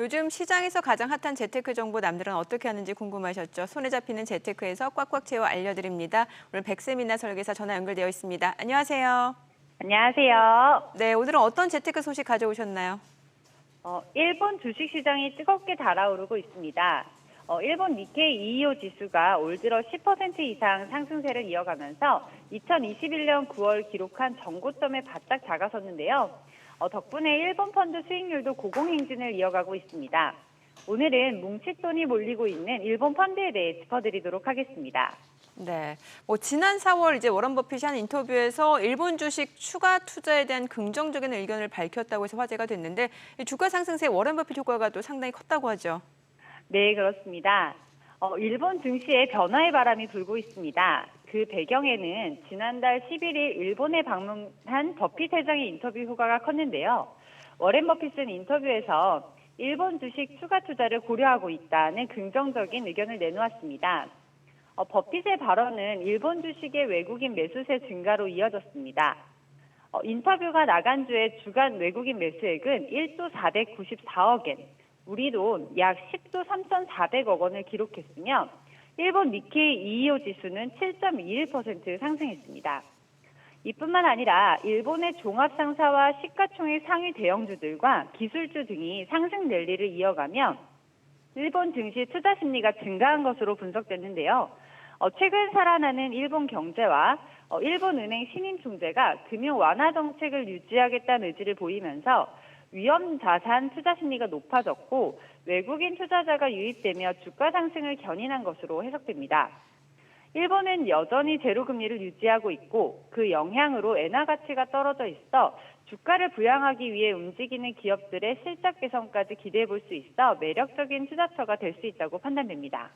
요즘 시장에서 가장 핫한 재테크 정보 남들은 어떻게 하는지 궁금하셨죠? 손에 잡히는 재테크에서 꽉꽉 채워 알려드립니다. 오늘 백세민나 설계사 전화 연결되어 있습니다. 안녕하세요. 안녕하세요. 네, 오늘은 어떤 재테크 소식 가져오셨나요? 일본 주식시장이 뜨겁게 달아오르고 있습니다. 일본 니케이 225 지수가 올 들어 10% 이상 상승세를 이어가면서 2021년 9월 기록한 전고점에 바짝 다가섰는데요. 덕분에 일본 펀드 수익률도 고공행진을 이어가고 있습니다. 오늘은 뭉칫돈이 몰리고 있는 일본 펀드에 대해 짚어드리도록 하겠습니다. 네, 지난 4월 이제 워런 버핏이 한 인터뷰에서 일본 주식 추가 투자에 대한 긍정적인 의견을 밝혔다고 해서 화제가 됐는데 이 주가 상승세 워런 버핏 효과가 또 상당히 컸다고 하죠. 네, 그렇습니다. 일본 증시에 변화의 바람이 불고 있습니다. 그 배경에는 지난달 11일 일본에 방문한 버핏 회장의 인터뷰 효과가 컸는데요. 워렌 버핏은 인터뷰에서 일본 주식 추가 투자를 고려하고 있다는 긍정적인 의견을 내놓았습니다. 버핏의 발언은 일본 주식의 외국인 매수세 증가로 이어졌습니다. 인터뷰가 나간 주에 주간 외국인 매수액은 1조 494억 엔, 우리 돈 약 10조 3,400억 원을 기록했으며 일본 니케이 225 지수는 7.21% 상승했습니다. 이뿐만 아니라 일본의 종합상사와 시가총액 상위 대형주들과 기술주 등이 상승 랠리를 이어가며 일본 증시 투자 심리가 증가한 것으로 분석됐는데요. 최근 살아나는 일본 경제와 일본 은행 신임 총재가 금융 완화 정책을 유지하겠다는 의지를 보이면서 위험 자산 투자 심리가 높아졌고 외국인 투자자가 유입되며 주가 상승을 견인한 것으로 해석됩니다. 일본은 여전히 제로금리를 유지하고 있고 그 영향으로 엔화 가치가 떨어져 있어 주가를 부양하기 위해 움직이는 기업들의 실적 개선까지 기대해 볼 수 있어 매력적인 투자처가 될 수 있다고 판단됩니다.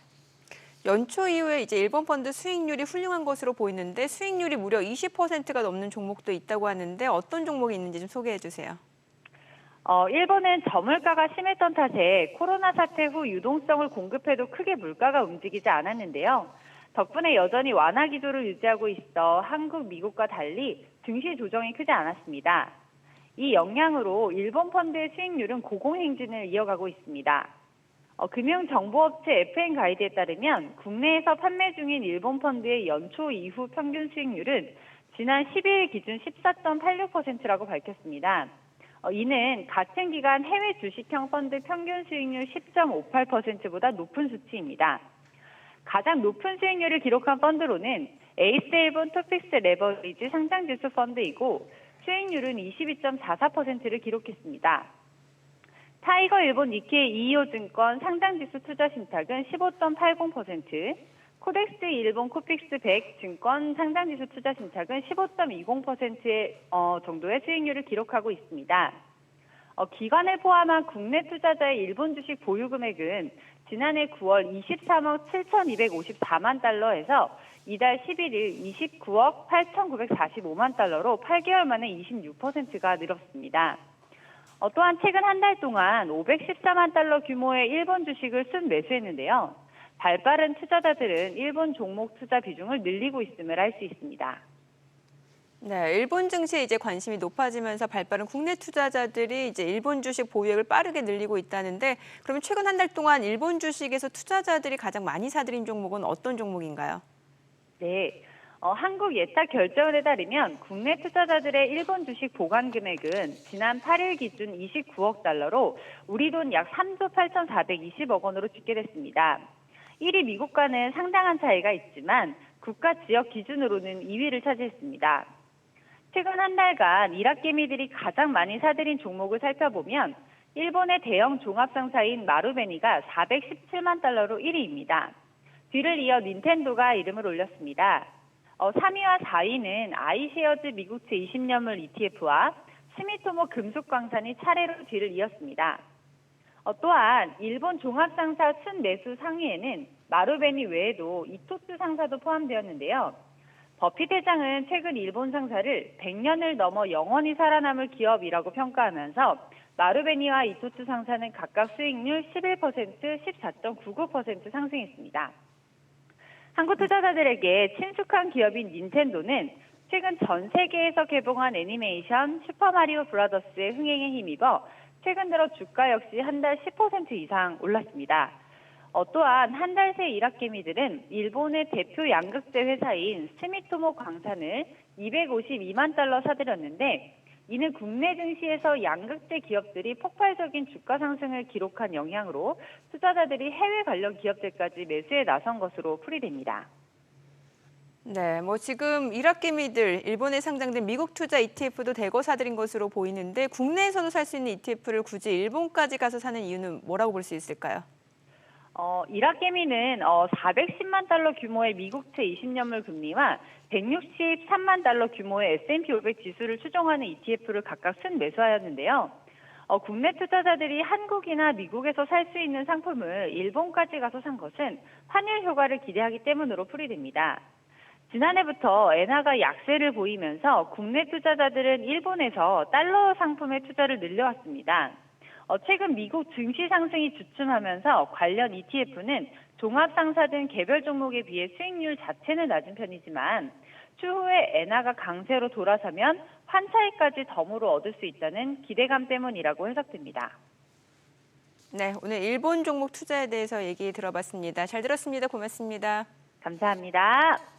연초 이후에 이제 일본 펀드 수익률이 훌륭한 것으로 보이는데 수익률이 무려 20%가 넘는 종목도 있다고 하는데 어떤 종목이 있는지 좀 소개해 주세요. 일본은 저물가가 심했던 탓에 코로나 사태 후 유동성을 공급해도 크게 물가가 움직이지 않았는데요. 덕분에 여전히 완화 기조를 유지하고 있어 한국, 미국과 달리 증시 조정이 크지 않았습니다. 이 영향으로 일본 펀드의 수익률은 고공행진을 이어가고 있습니다. 금융정보업체 FN 가이드에 따르면 국내에서 판매 중인 일본 펀드의 연초 이후 평균 수익률은 지난 12일 기준 14.86%라고 밝혔습니다. 이는 같은 기간 해외 주식형 펀드 평균 수익률 10.58%보다 높은 수치입니다. 가장 높은 수익률을 기록한 펀드로는 에이스 일본 토픽스 레버리지 상장지수 펀드이고 수익률은 22.44%를 기록했습니다. 타이거 일본 니케이 225 증권 상장지수 투자 신탁은 15.80%, 코덱스 일본 코픽스 100 증권 상장지수 투자 신탁은 15.20% 정도의 수익률을 기록하고 있습니다. 기관을 포함한 국내 투자자의 일본 주식 보유 금액은 지난해 9월 23억 7,254만 달러에서 이달 11일 29억 8,945만 달러로 8개월 만에 26%가 늘었습니다. 또한 최근 한 달 동안 514만 달러 규모의 일본 주식을 순매수했는데요. 발빠른 투자자들은 일본 종목 투자 비중을 늘리고 있음을 알 수 있습니다. 네, 일본 증시에 이제 관심이 높아지면서 발빠른 국내 투자자들이 이제 일본 주식 보유액을 빠르게 늘리고 있다는데 그러면 최근 한 달 동안 일본 주식에서 투자자들이 가장 많이 사들인 종목은 어떤 종목인가요? 네. 한국 예탁결제원에 따르면 국내 투자자들의 일본 주식 보관 금액은 지난 8일 기준 29억 달러로 우리 돈 약 3조 8,420억 원으로 집계됐습니다. 1위 미국과는 상당한 차이가 있지만 국가 지역 기준으로는 2위를 차지했습니다. 최근 한 달간 일학개미들이 가장 많이 사들인 종목을 살펴보면 일본의 대형 종합상사인 마루베니가 417만 달러로 1위입니다. 뒤를 이어 닌텐도가 이름을 올렸습니다. 3위와 4위는 아이쉐어즈 미국채 20년물 ETF와 스미토모 금속광산이 차례로 뒤를 이었습니다. 또한 일본 종합상사 순매수 상위에는 마루베니 외에도 이토츠 상사도 포함되었는데요. 버핏 회장은 최근 일본 상사를 100년을 넘어 영원히 살아남을 기업이라고 평가하면서 마루베니와 이토츠 상사는 각각 수익률 11%, 14.99% 상승했습니다. 한국 투자자들에게 친숙한 기업인 닌텐도는 최근 전 세계에서 개봉한 애니메이션 슈퍼마리오 브라더스의 흥행에 힘입어 최근 들어 주가 역시 한 달 10% 이상 올랐습니다. 또한 한 달 새 일학개미들은 일본의 대표 양극재 회사인 스미토모 광산을 252만 달러 사들였는데 이는 국내 증시에서 양극재 기업들이 폭발적인 주가 상승을 기록한 영향으로 투자자들이 해외 관련 기업들까지 매수에 나선 것으로 풀이됩니다. 네, 뭐 지금 일학개미들 일본에 상장된 미국 투자 ETF도 대거 사들인 것으로 보이는데 국내에서도 살 수 있는 ETF를 굳이 일본까지 가서 사는 이유는 뭐라고 볼 수 있을까요? 일학개미는 410만 달러 규모의 미국채 20년물 금리와 163만 달러 규모의 S&P 500 지수를 추종하는 ETF를 각각 순매수하였는데요. 국내 투자자들이 한국이나 미국에서 살 수 있는 상품을 일본까지 가서 산 것은 환율 효과를 기대하기 때문으로 풀이됩니다. 지난해부터 엔화가 약세를 보이면서 국내 투자자들은 일본에서 달러 상품의 투자를 늘려왔습니다. 최근 미국 증시 상승이 주춤하면서 관련 ETF는 종합상사 등 개별 종목에 비해 수익률 자체는 낮은 편이지만 추후에 엔화가 강세로 돌아서면 환차익까지 덤으로 얻을 수 있다는 기대감 때문이라고 해석됩니다. 네, 오늘 일본 종목 투자에 대해서 얘기 들어봤습니다. 잘 들었습니다. 고맙습니다. 감사합니다.